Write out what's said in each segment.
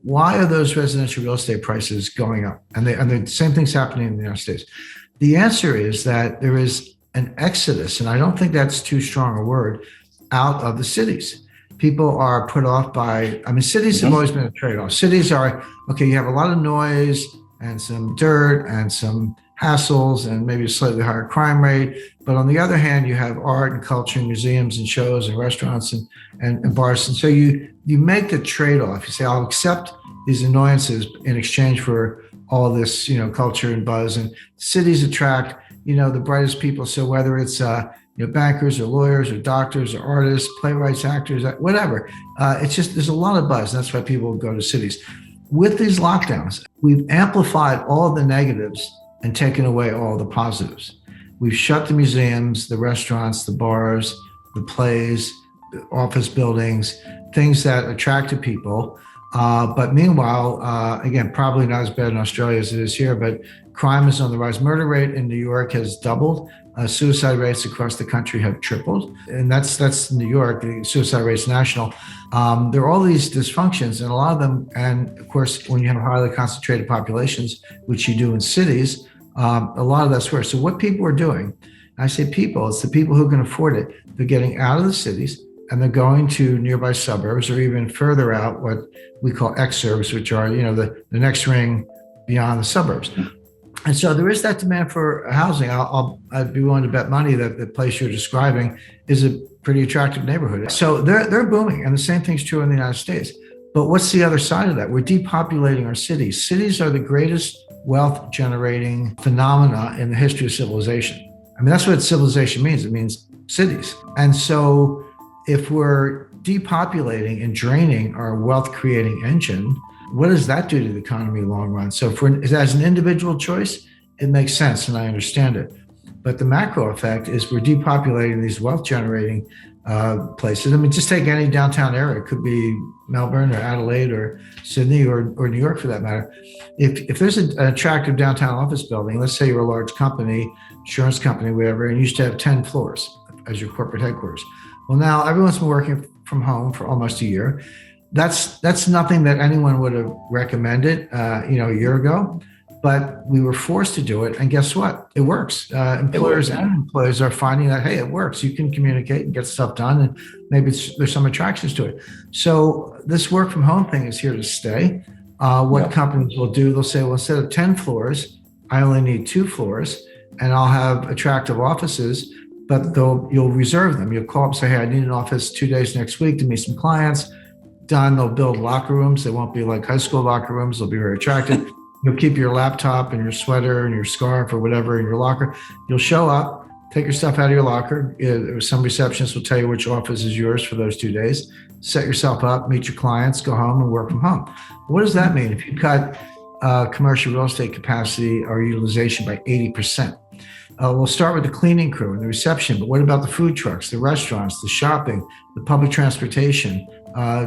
why are those residential real estate prices going up? And the same thing's happening in the United States. The answer is that there is an exodus, and I don't think that's too strong a word, out of the cities. People are put off by, cities have always been a trade-off. Cities are, okay, you have a lot of noise and some dirt and some hassles and maybe a slightly higher crime rate. But on the other hand, you have art and culture and museums and shows and restaurants and bars. And so you make the trade-off. You say, I'll accept these annoyances in exchange for all this, culture and buzz. And cities attract, the brightest people. So whether it's, bankers or lawyers or doctors or artists, playwrights, actors, whatever. It's just, there's a lot of buzz. And that's why people go to cities. With these lockdowns, we've amplified all the negatives and taken away all the positives. We've shut the museums, the restaurants, the bars, the plays, the office buildings, things that attracted people. But meanwhile, again, probably not as bad in Australia as it is here, but crime is on the rise. Murder rate in New York has doubled. Suicide rates across the country have tripled. And that's New York. The suicide rate's national. There are all these dysfunctions, and a lot of them, and of course, when you have highly concentrated populations, which you do in cities, a lot of that's worse. So what people are doing, I say people, it's the people who can afford it. They're getting out of the cities and they're going to nearby suburbs or even further out, what we call exurbs, which are, the next ring beyond the suburbs. And so there is that demand for housing. I'd be willing to bet money that the place you're describing is a pretty attractive neighborhood. So they're booming, and the same thing's true in the United States. But what's the other side of that? We're depopulating our cities. Cities are the greatest wealth generating phenomena in the history of civilization. That's what civilization means. It means cities. And so if we're depopulating and draining our wealth creating engine, what does that do to the economy in the long run? So as an individual choice, it makes sense and I understand it. But the macro effect is we're depopulating these wealth generating places. Just take any downtown area. It could be Melbourne or Adelaide or Sydney or New York for that matter. If there's an attractive downtown office building, let's say you're a large company, insurance company, whatever, and you used to have 10 floors as your corporate headquarters. Well, now everyone's been working from home for almost a year. That's nothing that anyone would have recommended, a year ago, but we were forced to do it. And guess what? It works. Employers and employees are finding that, hey, it works. You can communicate and get stuff done, and maybe there's some attractions to it. So this work from home thing is here to stay. Companies will do, they'll say, well, instead of 10 floors, I only need 2 floors, and I'll have attractive offices, but you'll reserve them. You'll call up and say, hey, I need an office 2 days next week to meet some clients. Done. They'll build locker rooms. They won't be like high school locker rooms. They'll be very attractive. You'll keep your laptop and your sweater and your scarf or whatever in your locker. You'll show up, take your stuff out of your locker. Some receptionist will tell you which office is yours for those 2 days. Set yourself up, meet your clients, go home and work from home. What does that mean? If you cut commercial real estate capacity or utilization by 80%, we'll start with the cleaning crew and the reception, but what about the food trucks, the restaurants, the shopping, the public transportation,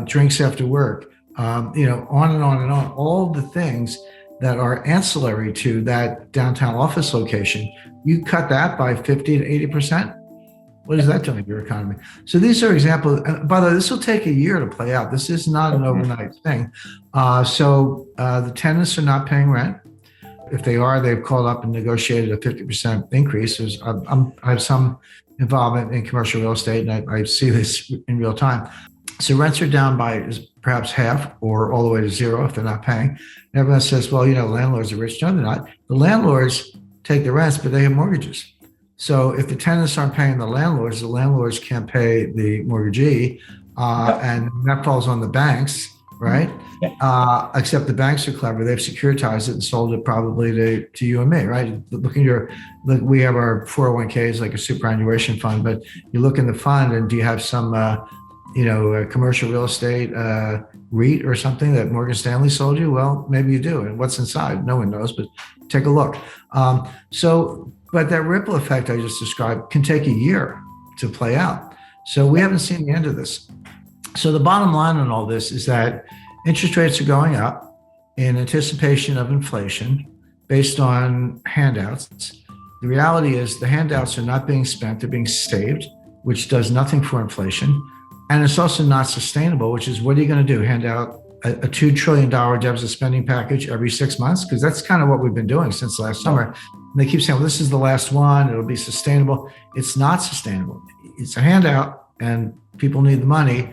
drinks after work, on and on and on, all the things that are ancillary to that downtown office location. You cut that by 50 to 80%. What is that doing to your economy? So these are examples. And by the way, this will take a year to play out. This is not an overnight thing. So the tenants are not paying rent. If they are, they've called up and negotiated a 50% increase. I have some involvement in commercial real estate, and I see this in real time. So rents are down by perhaps half or all the way to zero if they're not paying. And everyone says, well, landlords are rich. No, they're not. The landlords take the rents, but they have mortgages. So if the tenants aren't paying the landlords can't pay the mortgagee, and that falls on the banks, right? Except the banks are clever. They've securitized it and sold it probably to you and me, right? We have our 401ks like a superannuation fund, but you look in the fund and do you have some, commercial real estate REIT or something that Morgan Stanley sold you? Well, maybe you do. And what's inside? No one knows, but take a look. But that ripple effect I just described can take a year to play out. So we haven't seen the end of this. So the bottom line on all this is that interest rates are going up in anticipation of inflation based on handouts. The reality is the handouts are not being spent, they're being saved, which does nothing for inflation. And it's also not sustainable, which is what are you going to do? Hand out a $2 trillion deficit spending package every 6 months? Because that's kind of what we've been doing since last summer. And they keep saying, well, this is the last one. It'll be sustainable. It's not sustainable. It's a handout and people need the money.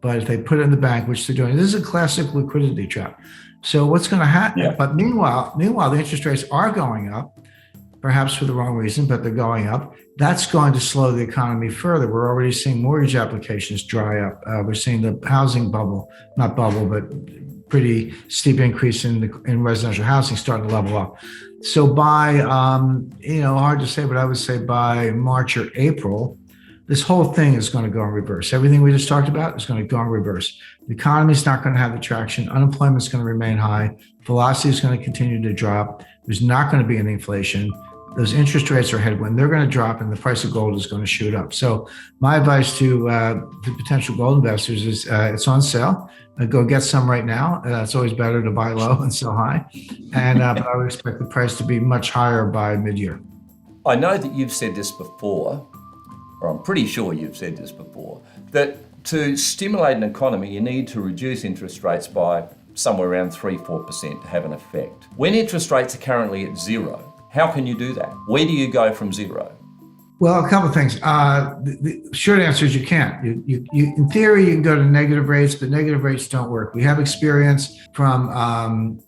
But if they put it in the bank, which they're doing, this is a classic liquidity trap. So what's going to happen? Yeah. But meanwhile, the interest rates are going up, perhaps for the wrong reason, but they're going up. That's going to slow the economy further. We're already seeing mortgage applications dry up. We're seeing the housing bubble, not bubble, but pretty steep increase in residential housing starting to level up. So by, hard to say, but I would say by March or April, this whole thing is going to go in reverse. Everything we just talked about is going to go in reverse. The economy is not going to have the traction. Unemployment is going to remain high. Velocity is going to continue to drop. There's not going to be any inflation. Those interest rates are headwind. They're going to drop, and the price of gold is going to shoot up. So my advice to potential gold investors is it's on sale. Go get some right now. It's always better to buy low and sell high. And but I would expect the price to be much higher by mid-year. I know that you've said this before, or I'm pretty sure you've said this before, that to stimulate an economy, you need to reduce interest rates by somewhere around 3-4% to have an effect. When interest rates are currently at zero, how can you do that? Where do you go from zero? Well, a couple of things. The short answer is you can't. You in theory, you can go to negative rates, but negative rates don't work. We have experience from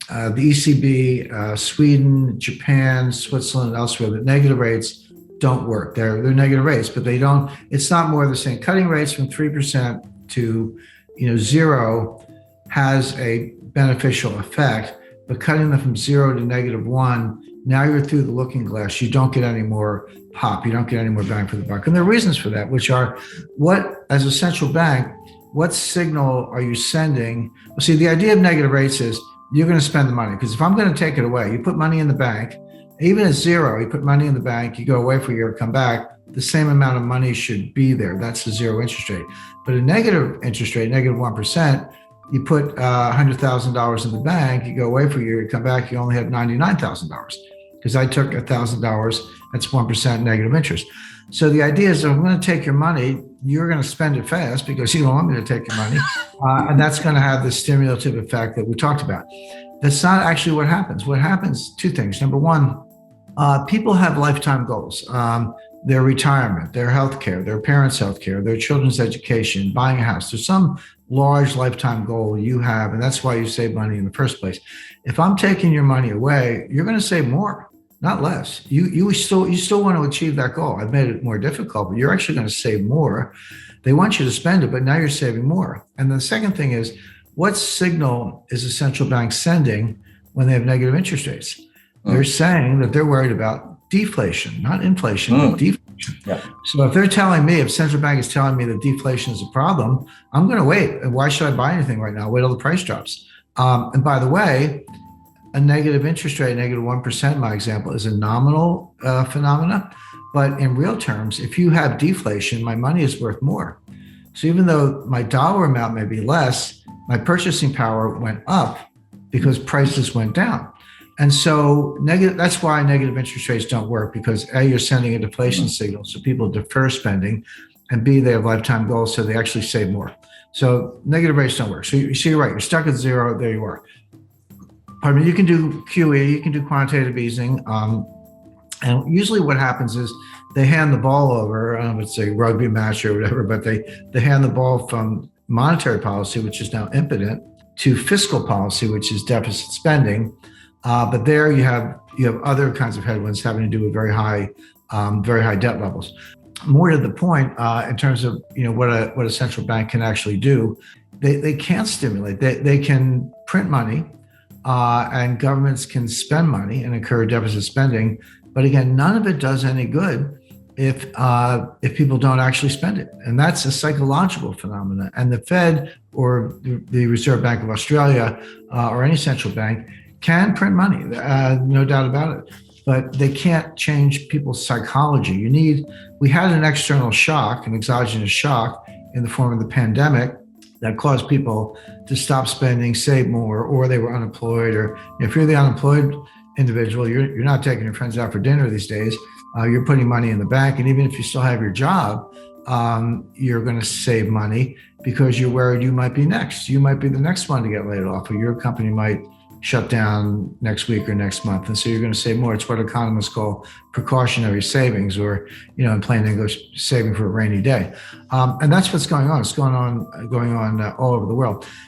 the ECB, Sweden, Japan, Switzerland, and elsewhere that negative rates don't work. They're negative rates, but they don't. It's not more of the same. Cutting rates from 3% to zero has a beneficial effect, but cutting them from 0 to -1. Now you're through the looking glass. You don't get any more pop. You don't get any more bang for the buck. And there are reasons for that, which are as a central bank, what signal are you sending? Well, see, the idea of negative rates is you're going to spend the money. Because if I'm going to take it away, you put money in the bank, even at 0, you put money in the bank, you go away for a year, come back, the same amount of money should be there. That's the 0 interest rate. But a negative interest rate, -1%, you put $100,000 in the bank, you go away for a year, you come back, you only have $99,000. Because I took $1,000, that's 1% negative interest. So the idea is, if I'm going to take your money, you're going to spend it fast because you don't want me to take your money. And that's going to have the stimulative effect that we talked about. That's not actually what happens. What happens, two things. Number one, people have lifetime goals. Their retirement, their healthcare, their parents' healthcare, their children's education, buying a house. There's some large lifetime goal you have, and that's why you save money in the first place. If I'm taking your money away, you're going to save more, not less. You still want to achieve that goal. I've made it more difficult, but you're actually going to save more. They want you to spend it, but now you're saving more. And the second thing is, what signal is a central bank sending when they have negative interest rates? They're saying that they're worried about deflation, not inflation, but deflation. Yeah. So if central bank is telling me that deflation is a problem, I'm going to wait. And why should I buy anything right now? Wait till the price drops. And by the way, a negative interest rate, -1%, in my example, is a nominal phenomena. But in real terms, if you have deflation, my money is worth more. So even though my dollar amount may be less, my purchasing power went up because prices went down. And so that's why negative interest rates don't work, because A, you're sending a deflation signal, so people defer spending, and B, they have lifetime goals, so they actually save more. So negative rates don't work. So you're right, you're stuck at 0, there you are. Pardon me, you can do QE, you can do quantitative easing. And usually what happens is they hand the ball over, I don't know if it's a rugby match or whatever, but they hand the ball from monetary policy, which is now impotent, to fiscal policy, which is deficit spending. But there you have other kinds of headwinds having to do with very high debt levels. More to the point, in terms of what a central bank can actually do, they can't stimulate. They can print money, and governments can spend money and incur deficit spending. But again, none of it does any good if people don't actually spend it, and that's a psychological phenomenon. And the Fed or the Reserve Bank of Australia or any central bank can print money, no doubt about it, but they can't change people's psychology. We had an external shock, an exogenous shock in the form of the pandemic that caused people to stop spending, save more, or they were unemployed. Or if you're the unemployed individual, you're not taking your friends out for dinner these days. You're putting money in the bank, and even if you still have your job, you're going to save money. because you're worried you might be next. You might be the next one to get laid off, or your company might shut down next week or next month. And so you're going to save more. It's what economists call precautionary savings, or, in plain English, saving for a rainy day. And that's what's going on. It's going on all over the world.